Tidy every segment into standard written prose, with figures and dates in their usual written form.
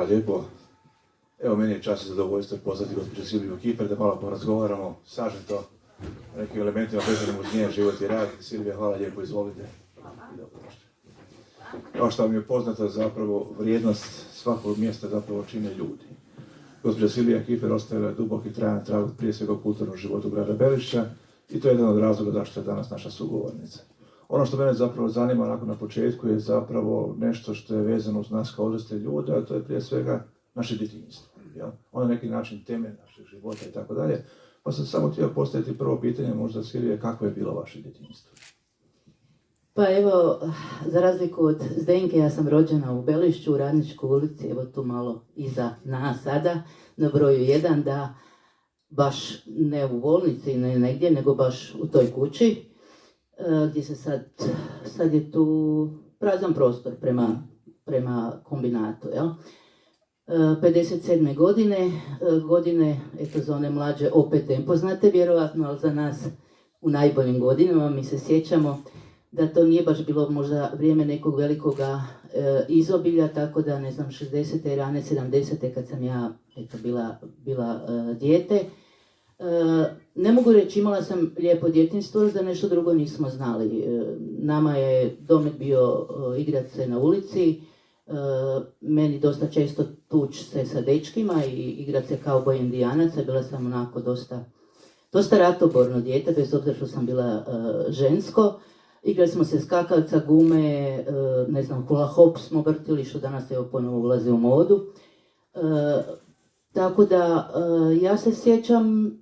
lijepo. Evo, meni je čast i zadovoljstvo pozvati gospođu Silviju Kiper da malo porazgovaramo, sažeto nekim elementima vezanim uz njen život i rad. Silvija, hvala lijepo, izvolite. Kao što vam je poznato, zapravo vrijednost svakog mjesta zapravo čine ljudi. Gospođa Silvija Kiper ostavila je duboki trajan trag prije svega u kulturnom životu grada Belišća i to je jedan od razloga zašto je danas naša sugovornica. Ono što mene zapravo zanima onako na početku je zapravo nešto što je vezano uz nas kao odrasle ljude, a to je prije svega naše djetinjstvo. Ono je neki način temelj našeg života i tako dalje. Pa sam samo htio postaviti prvo pitanje, možda Silvije, kako je bilo vaše djetinjstvo? Pa evo, za razliku od Zdenke, ja sam rođena u Belišću, u Radničkoj ulici, evo tu malo iza nas sada, na broju 1, da baš ne u bolnici, ne negdje, nego baš u toj kući, gdje se sad je tu prazan prostor prema kombinatu, jel? 57. godine, eto za one mlađe opet nepoznate vjerovatno, ali za nas u najboljim godinama mi se sjećamo da to nije baš bilo možda vrijeme nekog velikoga izobilja, tako da ne znam, 60. i rane 70. kad sam ja eto, bila dijete. Ne mogu reći, imala sam lijepo djetinjstvo, da nešto drugo nismo znali. Nama je domet bio igrat se na ulici, meni dosta često tuć se sa dečkima i igrat se kao boj indijanaca. Bila sam onako dosta ratoborno dijete, bez obzira što sam bila žensko. Igrali smo se skakavca, gume, ne znam, hula hop smo vrtili, što danas evo ponovo ulazi u modu. Tako da, ja se sjećam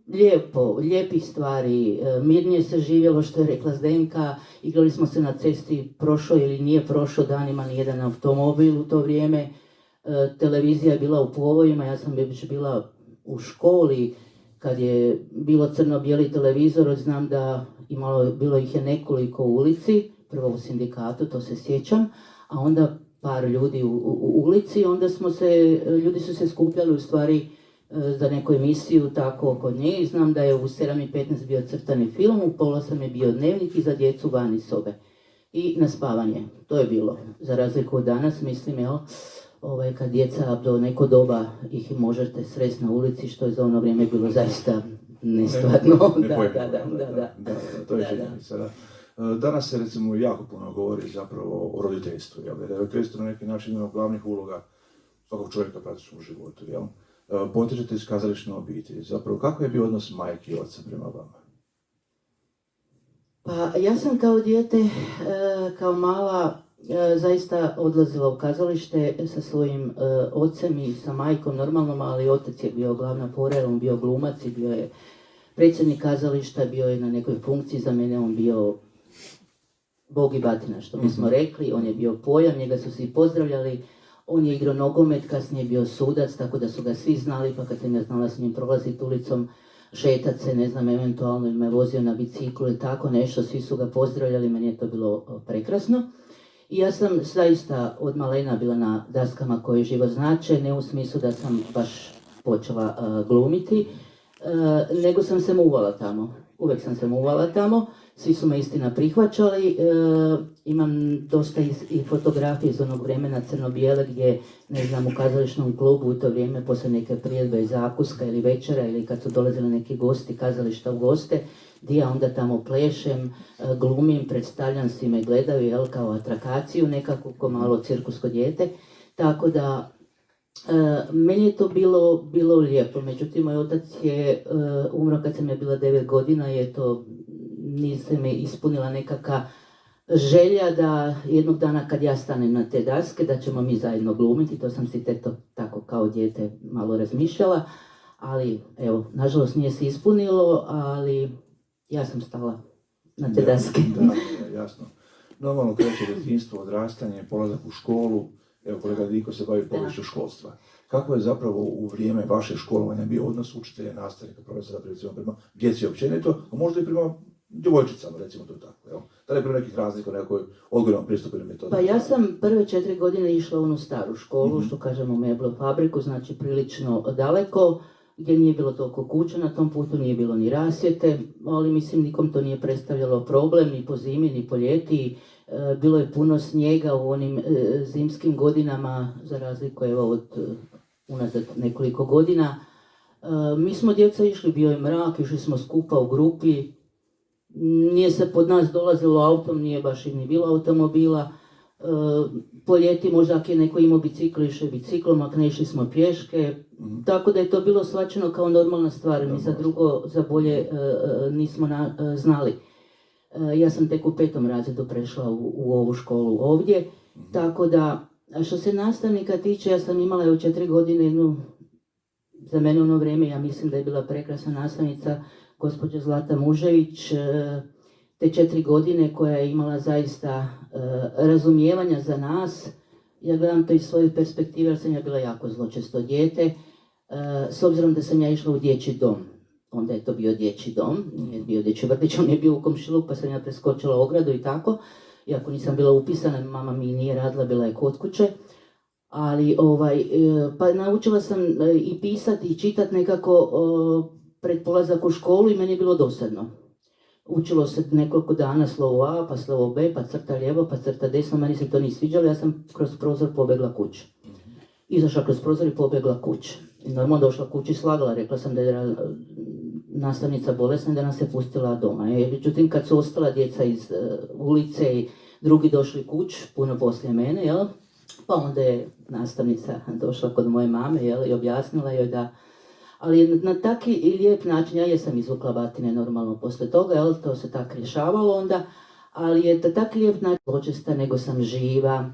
lijepih stvari, mirnije se živjelo, što je rekla Zdenka, igrali smo se na cesti, prošao ili nije prošao danima nijedan automobil u to vrijeme, televizija je bila u povojima, ja sam već bila u školi, kad je bilo crno-bijeli televizor, znam da bilo ih je nekoliko u ulici, prvo u sindikatu, to se sjećam, a onda par ljudi u ulici, onda ljudi su se skupljali u stvari za neku emisiju tako oko nje i znam da je u 7:15 bio crtani film, u 7:30 je bio dnevnik i za djecu van iz sobe. I na spavanje, to je bilo. Za razliku od danas, mislim, kad djeca do neko doba ih možete sresti na ulici, što je za ono vrijeme bilo zaista nestvarno. Da, to je činjenica. Danas se recimo jako puno govori zapravo o roditeljstvu. Roditeljstvo na neki način ima glavnih uloga svakog čovjeka praktično u životu. Potičete iz kazališne obitelji. Zapravo, kako je bio odnos majke i oca prema vama? Pa ja sam kao dijete, kao mala, zaista odlazila u kazalište sa svojim ocem i sa majkom normalnom, ali otac je bio glavna fora, on bio glumac i bio je predsjednik kazališta, bio je na nekoj funkciji, za mene on bio Bog i batina, što mi smo rekli, on je bio pojam, njega su svi pozdravljali, on je igrao nogomet, kasnije je bio sudac, tako da su ga svi znali, pa kad sam ja znala s njim prolaziti ulicom, šetat se, ne znam, eventualno me vozio na biciklu ili tako nešto, svi su ga pozdravljali, meni je to bilo prekrasno. I ja sam zaista od malena bila na daskama koje život znače, ne u smislu da sam baš počela glumiti, nego sam se muvala tamo. Uvijek sam se muvala tamo, svi su me istina prihvaćali. Imam dosta i fotografije iz onog vremena crno-bijele gdje, ne znam, u kazališnom klubu u to vrijeme poslije neke priredbe zakuska ili večera ili kad su dolazili neki gosti kazališta u goste, gdje ja onda tamo plešem, glumim, predstavljam, svi me gledaju, kao atrakaciju nekako, ko malo cirkusko dijete. Tako da, meni je to bilo lijepo, međutim moj otac je umro kad sam je bila 9 godina i nije se me ispunila nekakva želja da jednog dana kad ja stanem na te daske da ćemo mi zajedno glumiti, to sam si tako kao dijete malo razmišljala, ali evo, nažalost nije se ispunilo, ali ja sam stala na te daske. Da, jasno. Normalno kreće djetinjstvo, odrastanje, polazak u školu. Evo, kolega Diko se bavi poviješću školstva. Kako je zapravo u vrijeme vaše školovanja bio odnos učitelja, nastavnika, profesora prema djeci općenito, a možda i prema djevojčicama, recimo to tako, jel? Da li je bilo nekih razlika u nekoj odgojnom pristupu ili metodi? Pa ja sam prve 4 godine išla u onu staru školu, što kažemo meblo fabriku, znači prilično daleko, gdje nije bilo toliko kuća na tom putu, nije bilo ni rasvjete, ali mislim nikom to nije predstavljalo problem, ni po zimi, ni po ljeti. bilo je puno snijega u onim zimskim godinama, za razliku evo od unazad nekoliko godina. Mi smo djeca išli, bio je mrak, išli smo skupa u grupi, nije se pod nas dolazilo autom, nije baš i ni bilo automobila. Po ljeti možda ako je neko imao bicikl, išli biciklom, ako ne išli smo pješke, tako da je to bilo shvaćeno kao normalna stvar, mi za drugo, za bolje nismo znali. Ja sam tek u 5. razredu prešla u ovu školu ovdje, tako da, što se nastavnika tiče, ja sam imala u 4 godine za mene ono vrijeme, ja mislim da je bila prekrasna nastavnica, gospođa Zlata Mužević, te 4 godine koja je imala zaista razumijevanja za nas. Ja gledam to iz svoje perspektive, jer sam ja bila jako zločesto dijete, s obzirom da sam ja išla u dječji dom. Onda je to bio dječji dom, nije bio dječji vrtić, on je bio u komšiluku, pa sam ja preskočila ogradu i tako. Iako nisam bila upisana, mama mi nije radila, bila je kod kuće. Ali, pa naučila sam i pisati i čitati nekako pred polazak u školu i meni je bilo dosadno. Učilo se nekoliko dana slovo A, pa slovo B, pa crta lijevo, pa crta desno, meni se to nije sviđalo, ja sam kroz prozor pobjegla kući. Izašla kroz prozor i pobjegla kući. I normalno došla kući, slagala, rekla sam da je nastavnica bolesna i da nas se pustila doma. Međutim, kad su ostala djeca iz ulice i drugi došli kući, puno poslije mene, jel? Pa onda je nastavnica došla kod moje mame, jel? I objasnila joj da... Ali na taki lijep način, ja jesam izvukla batine normalno poslije toga, jel? To se tako rješavalo onda, ali je tako lijep način zločesta nego sam živa,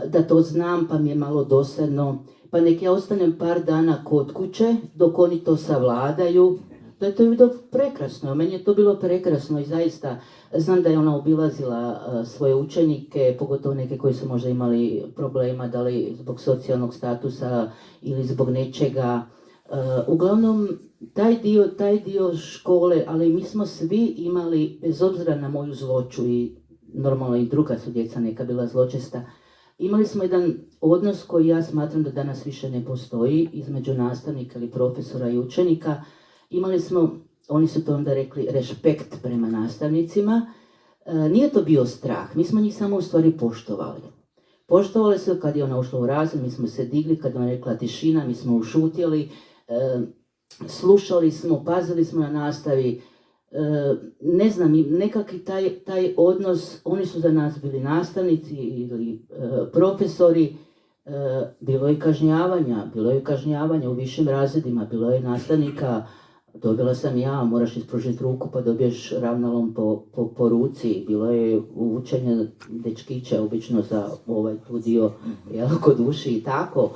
da to znam pa mi je malo dosadno, pa nek ja ostanem par dana kod kuće dok oni to savladaju, da je to bilo prekrasno, meni je to bilo prekrasno i zaista znam da je ona obilazila svoje učenike, pogotovo neke koji su možda imali problema, da li zbog socijalnog statusa ili zbog nečega. Uglavnom, taj dio škole, ali mi smo svi imali, bez obzira na moju zloću i normalno i druga su djeca neka bila zločesta, imali smo jedan odnos koji ja smatram da danas više ne postoji između nastavnika ili profesora i učenika. Imali smo, oni su to onda rekli, respekt prema nastavnicima. Nije to bio strah, mi smo njih samo u stvari poštovali. Poštovali su kad je ona ušla u razred, mi smo se digli, kad ona rekla tišina, mi smo ušutjeli, slušali smo, pazili smo na nastavi. Ne znam, nekakvi taj odnos, oni su za nas bili nastavnici ili profesori, bilo je kažnjavanja u višim razredima, bilo je nastavnika, dobila sam ja, moraš ispružiti ruku pa dobiješ ravnalom po ruci, bilo je učenje dečkića obično za tu dio kod uši i tako,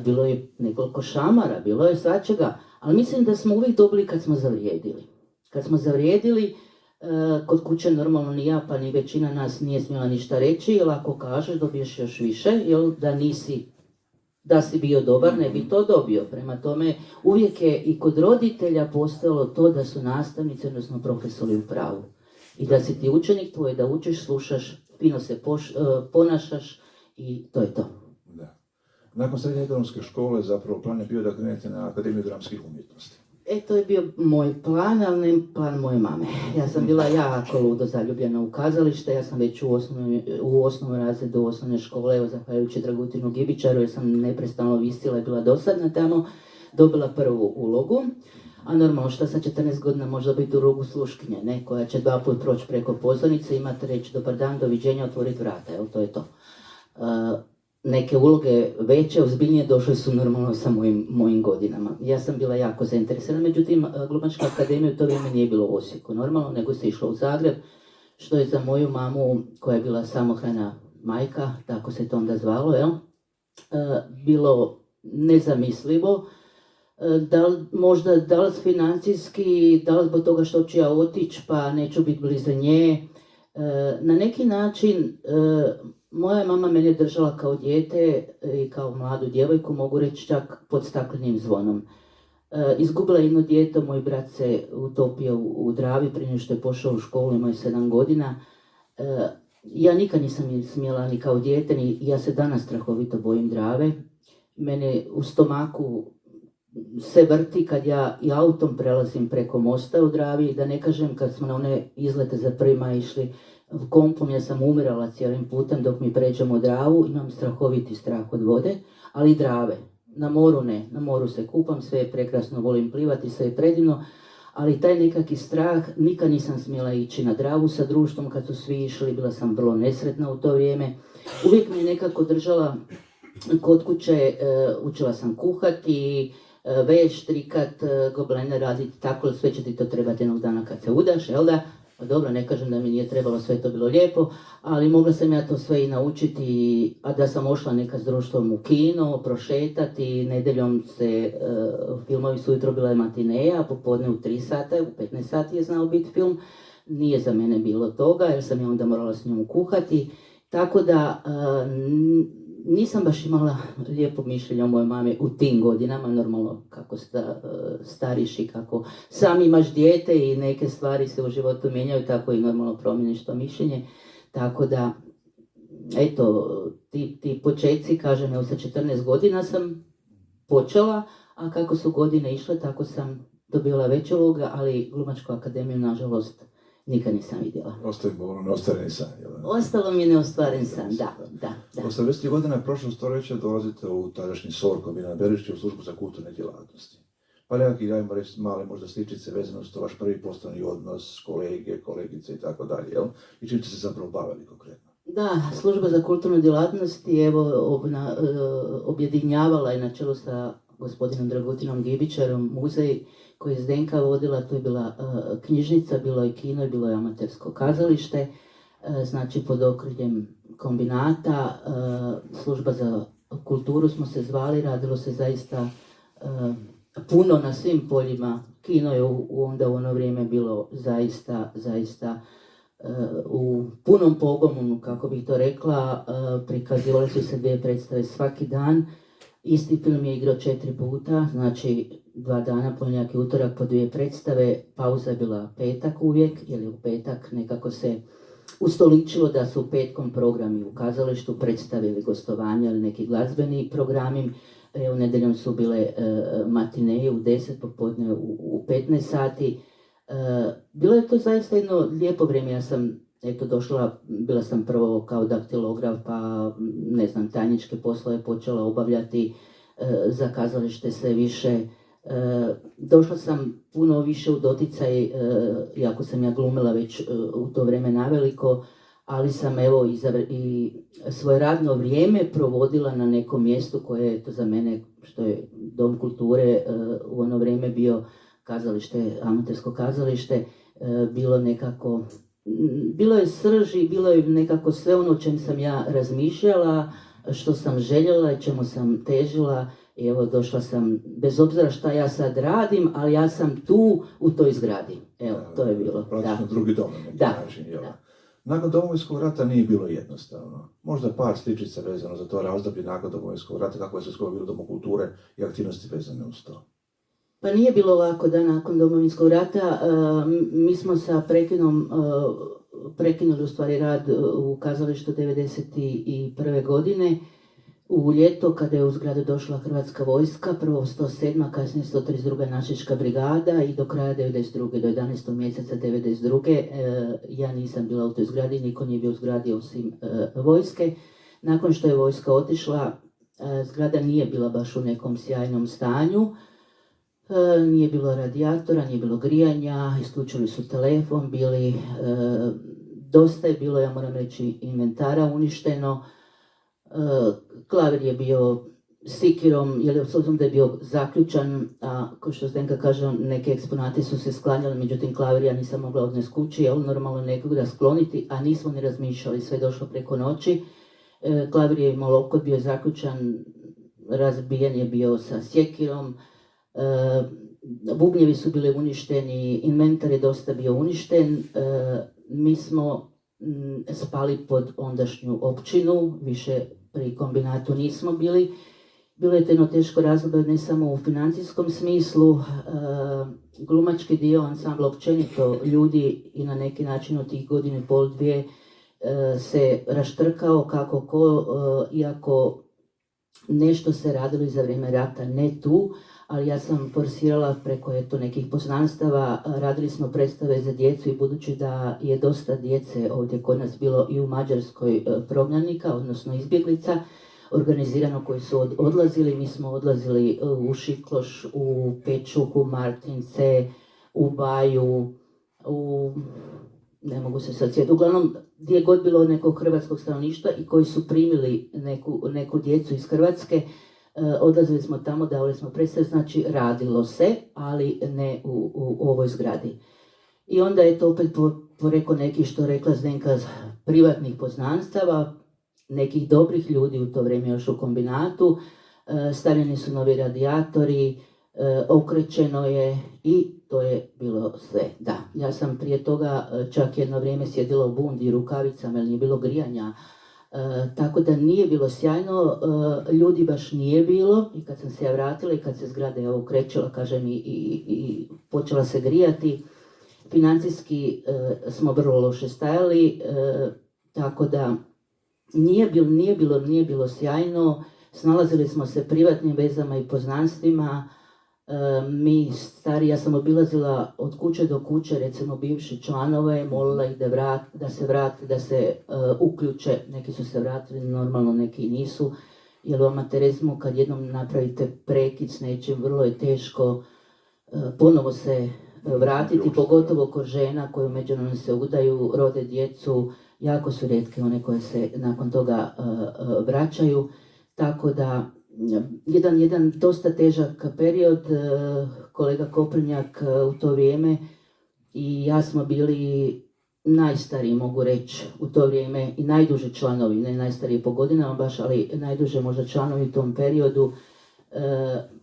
bilo je nekoliko šamara, bilo je svačega, ali mislim da smo uvijek dobili kad smo zavrijedili. Kad smo zavrijedili, kod kuće normalno ni ja pa ni većina nas nije smjela ništa reći, jer ako kažeš dobiješ još više, jer da si bio dobar ne bi to dobio. Prema tome uvijek je i kod roditelja postojalo to da su nastavnici, odnosno profesori u pravu. I da si ti učenik tvoj, da učiš, slušaš, fino se ponašaš i to je to. Da. Nakon srednje ekonomske škole zapravo plan je bio da krenete na Akademiju dramskih umjetnosti. To je bio moj plan, ali ne plan moje mame. Ja sam bila jako ludo zaljubljena u kazalište, ja sam već u osnovnom razredu osnovne škole, evo zahvaljujući Dragutinu Gibičaru, jer sam neprestano visila i bila dosadna tamo, dobila prvu ulogu. A normalno šta sa 14 godina možda biti u ulogu sluškinje, ne, koja će 2 puta proći preko pozornice, imate reći dobar dan, doviđenja, otvoriti vrata, evo to je to. Neke uloge veće, ozbiljnije došle su normalno sa mojim godinama. Ja sam bila jako zainteresirana, međutim, Glumačka akademija u to vrijeme nije bilo u Osijeku normalno, nego se išlo u Zagreb, što je za moju mamu, koja je bila samohrana majka, tako se to onda zvalo, bilo nezamislivo. Da li financijski, da li zbog toga što ću ja otići, pa neću biti blizu nje. Na neki način, moja mama mene držala kao dijete i kao mladu djevojku, mogu reći čak pod staklenim zvonom. Izgubila jedno dijete, moj brat se utopio u Dravi prije nego što je pošao u školu, imao je 7 godina. Ja nikad nisam smjela ni kao dijete, ni ja se danas strahovito bojim Drave. Mene u stomaku se vrti kad ja i autom prelazim preko mosta u Dravi, da ne kažem kad smo na one izlete za 1. maj išli, kompom, ja sam umirala cijelim putem dok mi pređemo Dravu, imam strahoviti strah od vode, ali i Drave. Na moru ne, na moru se kupam, sve je prekrasno, volim plivati, sve je predivno, ali taj nekakvi strah, nikad nisam smjela ići na Dravu sa društvom kad su svi išli, bila sam vrlo nesretna u to vrijeme. Uvijek me nekako držala kod kuće, učila sam kuhati, veš, trikat, goblene raditi, tako, sve će ti to trebati jednog dana kad se udaš, jel da? Pa dobro, ne kažem da mi nije trebalo, sve to bilo lijepo, ali mogla sam ja to sve i naučiti, a da sam ošla neka s društvom u kino, prošetati, nedjeljom se, filmovi su ujutro bila je matineja, a popodne u 3 sata, u 15 sati je znao biti film, nije za mene bilo toga, jer sam ja onda morala s njom kuhati, tako da nisam baš imala lijepo mišljenje o mojoj mami u tim godinama, normalno kako stariš i kako sam imaš dijete i neke stvari se u životu mijenjaju, tako i normalno promijeniš to mišljenje. Tako da, eto, ti početci, kažem, evo sa 14 godina sam počela, a kako su godine išle, tako sam dobila veće uloga, ali Glumačku akademiju, nažalost, nikad nisam vidjela. Ostavimo neostvaren san. Ostalo mi je neostvaren san, da. 80. godina prošlog stoljeća dolazite u tadašnji SOR Milana Berišića u službu za kulturne djelatnosti. Pa nekakvi, ajmo reći, male možda sličice vezano s to vaš prvi poslovni odnos, kolege, kolegice i tako dalje, jel? I čim ste se zapravo bavili konkretno? Da, služba za kulturnu djelatnost je objedinjavala i na čelu sa gospodinom Dragutinom Gibičarom muzej koji je Zdenka vodila, to je bila knjižnica, bilo je kino i bilo je amatersko kazalište, znači pod okriljem kombinata, služba za kulturu smo se zvali, radilo se zaista puno na svim poljima, kino je onda u ono vrijeme bilo zaista u punom pogonu, kako bih to rekla, prikazivale su se 2 predstave svaki dan, isti film je igrao 4 puta, znači 2 dana, ponedjeljak i utorak po 2 predstave, pauza je bila petak uvijek, jer je u petak nekako se ustoličilo da su petkom programi u kazalištu, predstave ili gostovanja ili neki glazbeni programi. Evo, nedjeljom su bile matineje u 10, popodne u 15 sati. Bilo je to zaista jedno lijepo vrijeme, ja sam došla, bila sam prvo kao daktilograf, pa ne znam, tajničke poslove počela obavljati za kazalište sve više. Došla sam puno više u doticaj, iako sam ja glumila već u to vrijeme naveliko, ali sam evo i svoje radno vrijeme provodila na nekom mjestu koje je to za mene, što je Dom kulture u ono vrijeme bio kazalište, amatersko kazalište, bilo nekako, bilo je srži, bilo je nekako sve ono o čem sam ja razmišljala, što sam željela i čemu sam težila. I evo, došla sam, bez obzira šta ja sad radim, ali ja sam tu u toj zgradi. Evo, to je bilo. Praktično drugi dom na neki način, jel? Nakon Domovinskog rata nije bilo jednostavno. Možda par sličica vezano za to razdoblje nakon Domovinskog rata, kako je sve skoro bilo Domu kulture i aktivnosti vezane uz to. Pa nije bilo lako da nakon Domovinskog rata. Mi smo sa prekinom prekinuli u stvari rad u kazalištu 1991. godine. U ljeto, kada je u zgradu došla Hrvatska vojska, prvo 107. kasnije 132. našička brigada i do kraja 92. do 11. mjeseca 92. Ja nisam bila u toj zgradi, niko nije bio u zgradi osim vojske. Nakon što je vojska otišla, zgrada nije bila baš u nekom sjajnom stanju. Nije bilo radijatora, nije bilo grijanja, isključili su telefon, dosta je bilo, ja moram reći, inventara uništeno. Klavir je bio sikirom, jer s obzirom da je bio zaključan, a kao što Zdenka kaže, neke eksponate su se sklanjali, međutim klavir ja nisam mogla odnesti kući, normalno nekog da skloniti, a nismo ni razmišljali, sve je došlo preko noći. Klavir je imao lokot, bio je zaključan, razbijen je bio sa sjekirom, bubnjevi su bili uništeni, inventar je dosta bio uništen, mi smo spali pod ondašnju općinu, više pri kombinatu nismo bili. Bilo je to jedno teško razdoblje, ne samo u financijskom smislu, glumački dio, ansambl općenito, ljudi i na neki način od tih godinu i pol, 2 se raštrkao kako ko, iako nešto se radilo i za vrijeme rata, ne tu, ali ja sam forsirala preko nekih poznanstava, radili smo predstave za djecu i budući da je dosta djece ovdje kod nas bilo i u Mađarskoj prognanika, odnosno izbjeglica, organizirano koji su odlazili, mi smo odlazili u Šikloš, u Pečuh, u Martince, u Baju, ne mogu se sad sjetiti, uglavnom gdje je god bilo nekog hrvatskog stanovništva i koji su primili neku djecu iz Hrvatske, odlazili smo tamo, davali smo predstave, znači radilo se, ali ne u ovoj zgradi. I onda je to opet poreko neki, što rekla Zdenka, privatnih poznanstava, nekih dobrih ljudi u to vrijeme još u kombinatu, stavljeni su novi radijatori, okrećeno je i to je bilo sve. Da, ja sam prije toga čak jedno vrijeme sjedila u bundi i rukavicama jer nije bilo grijanja, tako da nije bilo sjajno, ljudi baš nije bilo i kad sam se ja vratila i kad se zgrada okrećila, kažem, i počela se grijati, financijski smo vrlo loše stajali, tako da nije bilo sjajno, snalazili smo se privatnim vezama i poznanstvima. Mi stari, ja sam obilazila od kuće do kuće, recimo bivše članove, molila ih da se vrate, da se uključe, neki su se vratili, normalno neki nisu, jer u amaterizmu kad jednom napravite prekid s nečim, vrlo je teško ponovo se vratiti, pogotovo kod žena koje međunarodno se udaju, rode djecu, jako su rijetke one koje se nakon toga vraćaju, tako da jedan dosta težak period, kolega Koprnjak u to vrijeme i ja smo bili najstariji, mogu reći, u to vrijeme i najduže članovi, ne najstariji po godinama baš, ali najduže možda članovi u tom periodu,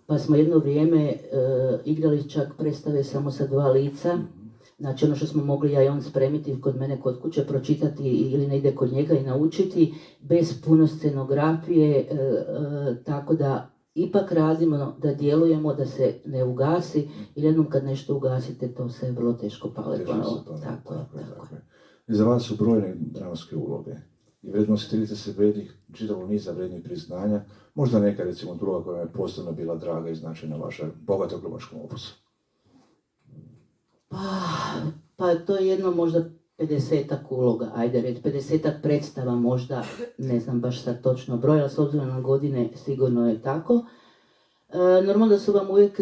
pa smo jedno vrijeme igrali čak predstave samo sa 2 lica. Znači ono što smo mogli ja i on spremiti kod mene kod kuće, pročitati ili negdje kod njega i naučiti, bez puno scenografije, tako da ipak radimo, da djelujemo, da se ne ugasi, jer jednom kad nešto ugasite, to se vrlo teško pale. Tako je. I za vas su brojne dramske uloge i vredno nositeljice se vrednih, čitavog niza vrednih priznanja, možda neka recimo druga koja je posebno bila draga i značajna vaša bogata glumačkom opusu. Pa to je jedno možda 50-ak uloga, ajde reći, 50-ak predstava možda, ne znam baš sad točno broj, ali s obzirom na godine sigurno je tako. Normalno da su vam uvijek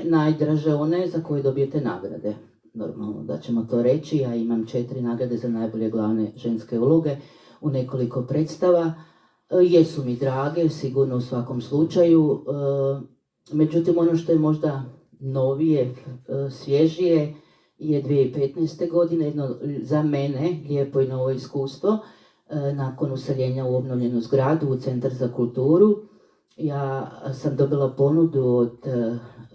najdraže one za koje dobijete nagrade. Normalno da ćemo to reći, ja imam 4 nagrade za najbolje glavne ženske uloge u nekoliko predstava. Jesu mi drage, sigurno u svakom slučaju, međutim ono što je možda novije, svježije je 2015. godine, jedno za mene lijepo i novo iskustvo, nakon useljenja u obnovljenu zgradu u Centar za kulturu. Ja sam dobila ponudu od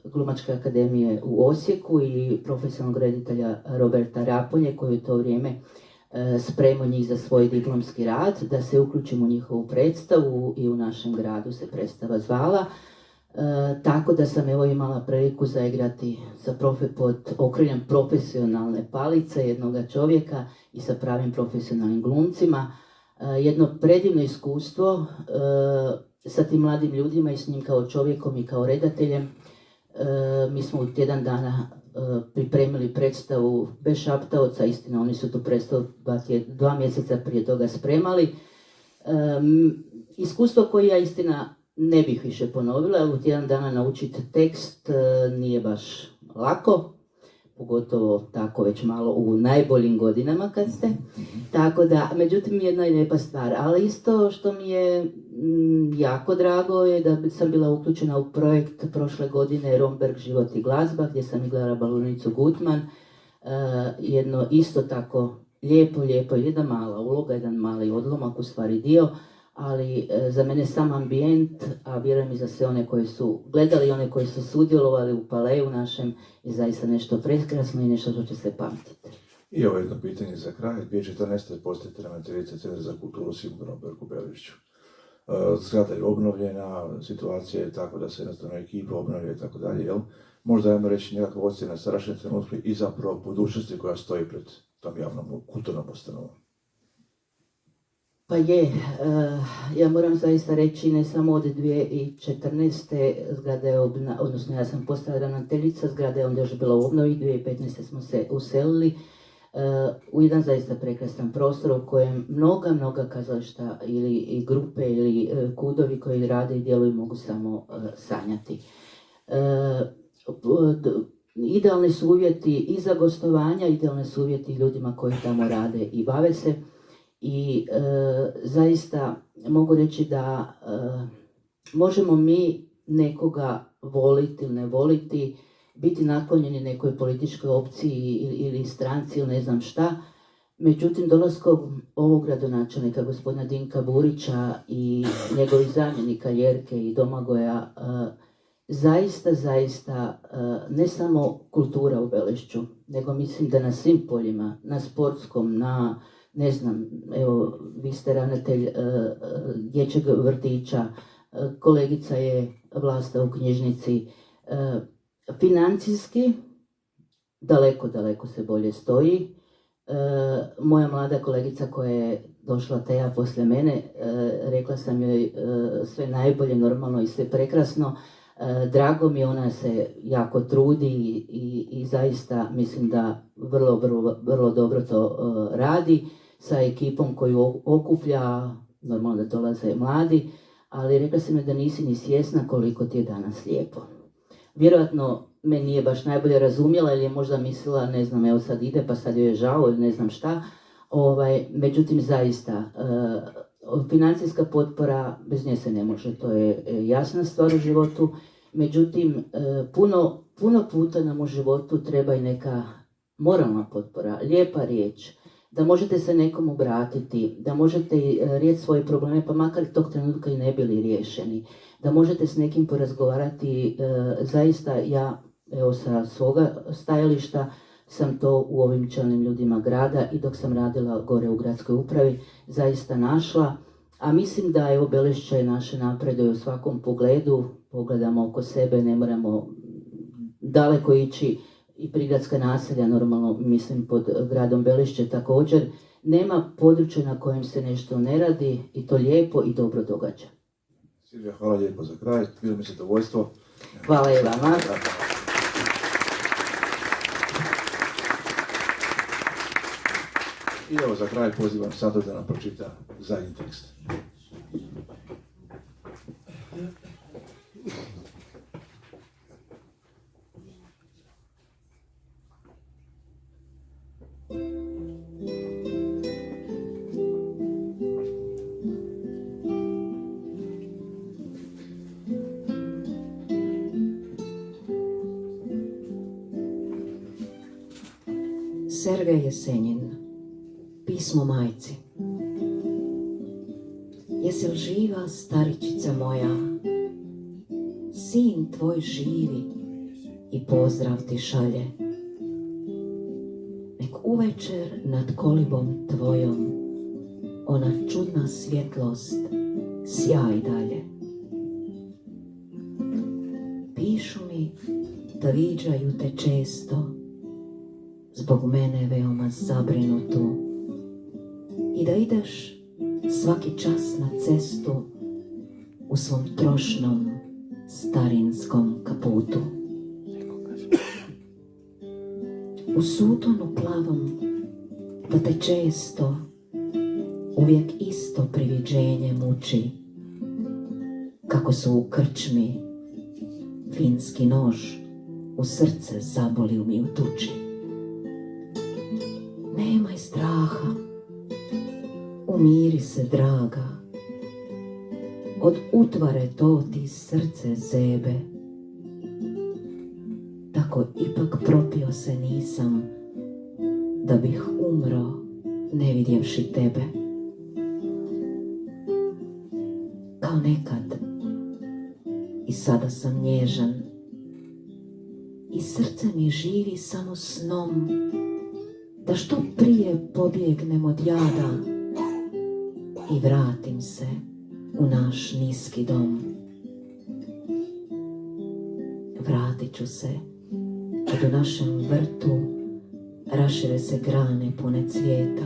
Glumačke akademije u Osijeku i profesionalnog reditelja Roberta Raponje, koji je u to vrijeme spremao njih za svoj diplomski rad, da se uključim u njihovu predstavu i u našem gradu se predstava zvala. Tako da sam imala priliku zaigrati pod okriljem profesionalne palice jednoga čovjeka i sa pravim profesionalnim glumcima. Jedno predivno iskustvo sa tim mladim ljudima i s njim kao čovjekom i kao redateljem. Mi smo u tjedan dana pripremili predstavu bez Šaptaoca, istina oni su tu predstavu 2 mjeseca prije toga spremali. Iskustvo koje ja istina ne bih više ponovila, ali u tjedan dana naučiti tekst nije baš lako, pogotovo tako već malo u najboljim godinama kad ste. Tako da, međutim, jedna je lijepa stvar. Ali isto što mi je jako drago je da sam bila uključena u projekt prošle godine Romberg, život i glazba, gdje sam igrala balonicu Gutman. Jedno isto tako lijepo, jedna mala uloga, jedan mali odlomak, u stvari dio, ali za mene sam ambijent, a vjerujem i za sve one koji su gledali, one koji su sudjelovali u Paleju našem, je zaista nešto prekrasno i nešto što će se pamtiti. I ovo jedno pitanje za kraj. 2014. postajete ravnateljica Centra za kulturu Sigurno Berku-Belišću. Zgrada je obnovljena, situacija je tako da se jednostavno ekipa obnovlja i tako dalje, jel? Možda jedno reći nekakva ocjena sadašnje trenutke i zapravo budućnosti koja stoji pred tom javnom kulturnom ustanovom. Pa je, ja moram zaista reći ne samo od 2014. zgrada je odnosno ja sam postala ravnateljica, zgrada je onda još bila u obnovi, 2015. smo se uselili u jedan zaista prekrasan prostor u kojem mnoga kazališta ili grupe ili kudovi koji rade i djeluju mogu samo sanjati. Idealni su uvjeti i za gostovanja, idealni su uvjeti ljudima koji tamo rade i bave se. I zaista mogu reći da možemo mi nekoga voliti ili ne voliti, biti naklonjeni nekoj političkoj opciji ili stranci ili ne znam šta. Međutim, dolaskom ovog gradonačelnika, gospodina Dinka Burića i njegovih zamjenika Jerke i Domagoja, zaista, ne samo kultura u Belešću, nego mislim da na svim poljima, na sportskom, na ne znam, evo, vi ste ravnatelj dječjeg vrtića, kolegica je Vlasta u knjižnici, financijski daleko se bolje stoji. Moja mlada kolegica koja je došla Teja poslije mene, rekla sam joj sve najbolje, normalno i sve prekrasno. Drago mi, ona se jako trudi i zaista mislim da vrlo dobro to radi sa ekipom koju okuplja, normalno da dolaze mladi, ali rekla sam joj da nisi ni svjesna koliko ti je danas lijepo. Vjerojatno me nije baš najbolje razumjela ili je možda mislila, ne znam, evo sad ide pa sad joj je žao ili ne znam šta. Međutim, zaista, financijska potpora, bez nje se ne može, to je jasna stvar u životu. Međutim, puno puta nam u životu treba i neka moralna potpora, lijepa riječ, da možete se nekom obratiti, da možete riješiti svoje probleme, pa makar tog trenutka i ne bili riješeni, da možete s nekim porazgovarati. Zaista ja, evo sa svoga stajališta, sam to u ovim čelnim ljudima grada i dok sam radila gore u gradskoj upravi zaista našla. A mislim da evo Belešće naše napreduje u svakom pogledu, pogledamo oko sebe, ne moramo daleko ići, i prigradska naselja, normalno mislim pod gradom Belešće također, nema područja na kojem se nešto ne radi i to lijepo i dobro događa. Silvija, hvala lijepo za kraj, bilo mi se zadovoljstvo. Hvala i vama. I evo za kraj pozivam Sandru da nam pročita zadnji tekst. Sergej Jesenjin, pismo majci. Jesi li živa, staričica moja? Sin tvoj živi i pozdrav ti šalje. Nek uvečer nad kolibom tvojom ona čudna svjetlost sjaj dalje. Pišu mi da viđaju te često, zbog mene veoma zabrinutu, i da ideš svaki čas na cestu u svom trošnom starinskom kaputu. U sutonu plavom da te često uvijek isto priviđenje muči, kako su u krčmi finski nož u srce zabolio mi u tuči. Nemaj straha, umiri se draga, od utvare to ti srce zebe. Tako ipak propio se nisam, da bih umro ne vidjevši tebe. Kao nekad, i sada sam nježan, i srce mi živi samo snom, da što prije pobjegnem od jada i vratim se u naš niski dom. Vratit ću se kad u našem vrtu rašire se grane pune cvijeta.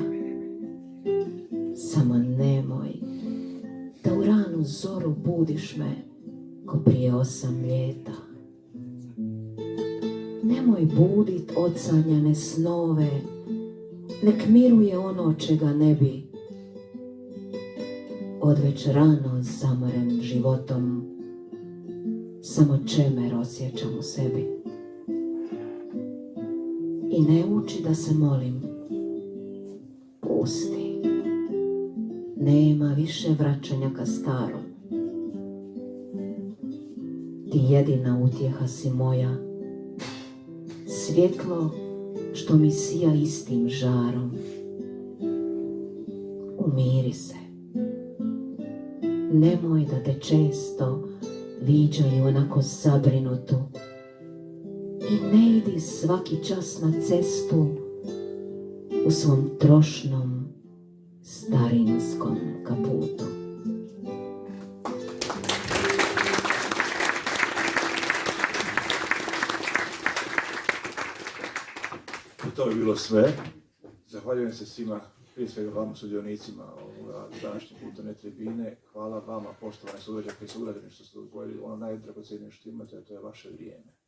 Samo nemoj budiš me ko prije 8 ljeta. Nemoj budit odsanjane snove, nek miruje ono čega ne bi. Odveć rano zamoren životom, samo čemer osjećam u sebi. I ne uči da se molim, pusti. Nema više vraćanja ka starom. Ti jedina utjeha si moja, svjetlo što mi sija istim žarom. Umiri se. Nemoj da te često viđaju onako zabrinutu i ne idi svaki čas na cestu u svom trošnom starinskom kaputu. I to bi bilo sve. Zahvaljujem se svima, prije svega vama sudionicima ovoga današnje kulturne tribine. Hvala vama, poštovane sugrađanke i sugrađani, što ste odvojili ono najdragocjenije što imate, a to je vaše vrijeme.